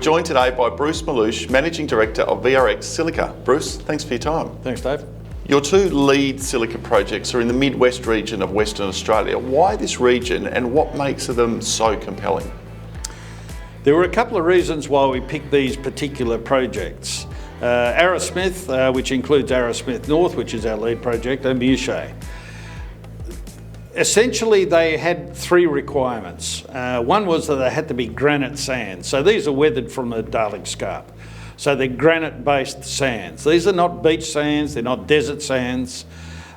joined today by Bruce Malouche, Managing Director of VRX Silica. Bruce, thanks for your time. Thanks, Dave. Your two lead silica projects are in the Midwest region of Western Australia. Why this region and what makes them so compelling? There were a couple of reasons why we picked these particular projects. Arrowsmith, which includes Arrowsmith North, which is our lead project, and Muchet. Essentially, they had three requirements. One was that they had to be granite sands. So these are weathered from the Darling Scarp. So they're granite-based sands. These are not beach sands, they're not desert sands,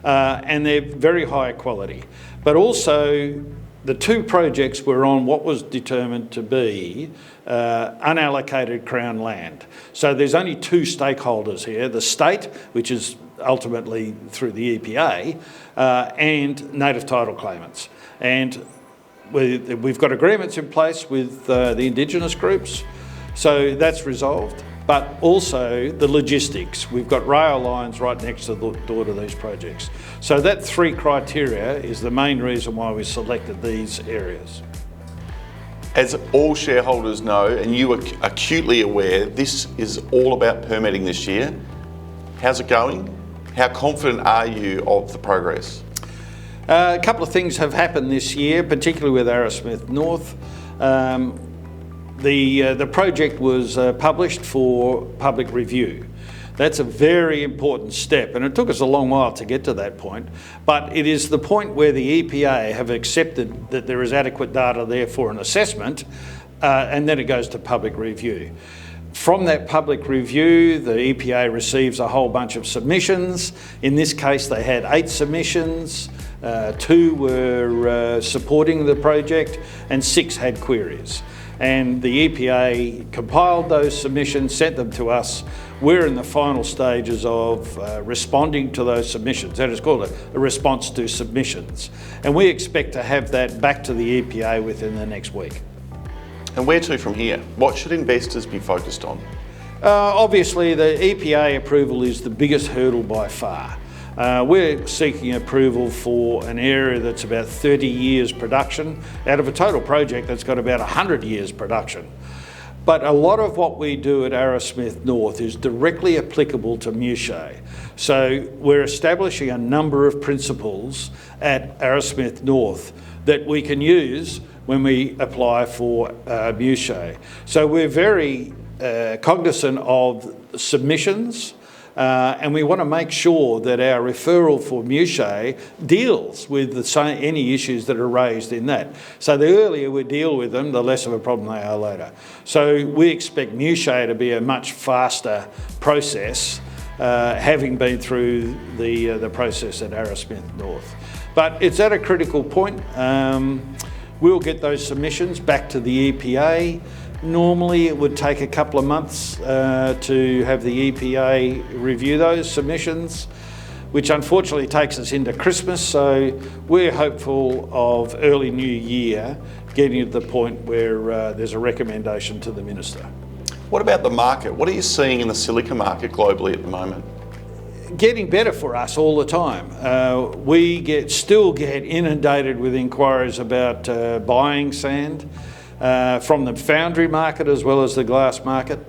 and they're very high quality. But also, the two projects were on what was determined to be unallocated Crown land. So there's only two stakeholders here, the state, which is ultimately through the EPA, and native title claimants. And we've got agreements in place with the Indigenous groups, so that's resolved. But also the logistics. We've got rail lines right next to the door to these projects. So that three criteria is the main reason why we selected these areas. As all shareholders know, and you are acutely aware, this is all about permitting this year. How's it going? How confident are you of the progress? A couple of things have happened this year, particularly with Arrowsmith North. The project was published for public review. That's a very important step, and it took us a long while to get to that point, but it is the point where the EPA have accepted that there is adequate data there for an assessment, and then it goes to public review. From that public review, the EPA receives a whole bunch of submissions. In this case, they had 8 submissions. 2 were supporting the project, and 6 had queries. And the EPA compiled those submissions, sent them to us. We're in the final stages of responding to those submissions. That is called a response to submissions. And we expect to have that back to the EPA within the next week. And where to from here? What should investors be focused on? Obviously, the EPA approval is the biggest hurdle by far. We're seeking approval for an area that's about 30 years production out of a total project that's got about 100 years production. But a lot of what we do at Arrowsmith North is directly applicable to Muchet. So we're establishing a number of principles at Arrowsmith North that we can use when we apply for Muchet. So we're very cognizant of submissions, and we want to make sure that our referral for Muchet deals with any issues that are raised in that. So the earlier we deal with them, the less of a problem they are later. So we expect Muchet to be a much faster process, having been through the process at Arrowsmith North. But it's at a critical point. We'll get those submissions back to the EPA. Normally it would take a couple of months to have the EPA review those submissions, which unfortunately takes us into Christmas, so we're hopeful of early new year getting to the point where there's a recommendation to the Minister. What about the market? What are you seeing in the silica market globally at the moment? Getting better for us all the time. We still get inundated with inquiries about buying sand. From the foundry market as well as the glass market.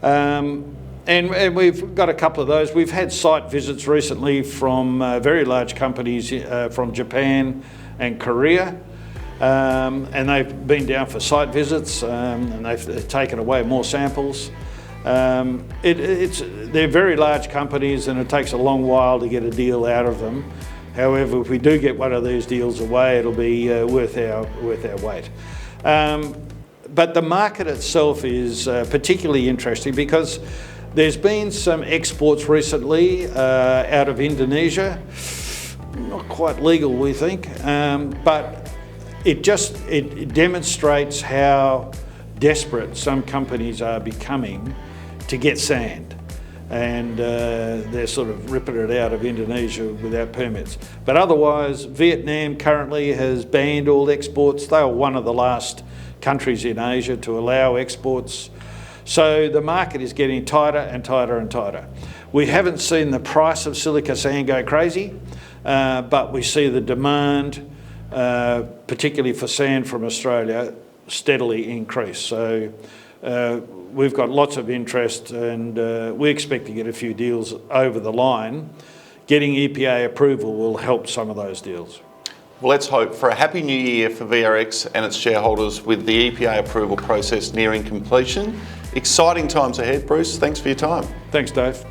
And we've got a couple of those. We've had site visits recently from very large companies from Japan and Korea, and they've been down for site visits and they've taken away more samples. They're very large companies and it takes a long while to get a deal out of them. However, if we do get one of these deals away, it'll be worth our weight. But the market itself is particularly interesting because there's been some exports recently out of Indonesia, not quite legal we think, but it demonstrates how desperate some companies are becoming to get sand. And they're sort of ripping it out of Indonesia without permits. But otherwise, Vietnam currently has banned all exports. They were one of the last countries in Asia to allow exports. So the market is getting tighter and tighter and tighter. We haven't seen the price of silica sand go crazy, but we see the demand, particularly for sand from Australia, steadily increase. So we've got lots of interest, and we expect to get a few deals over the line. Getting EPA approval will help some of those deals. Well, let's hope for a happy new year for VRX and its shareholders with the EPA approval process nearing completion. Exciting times ahead, Bruce. Thanks for your time. Thanks, Dave.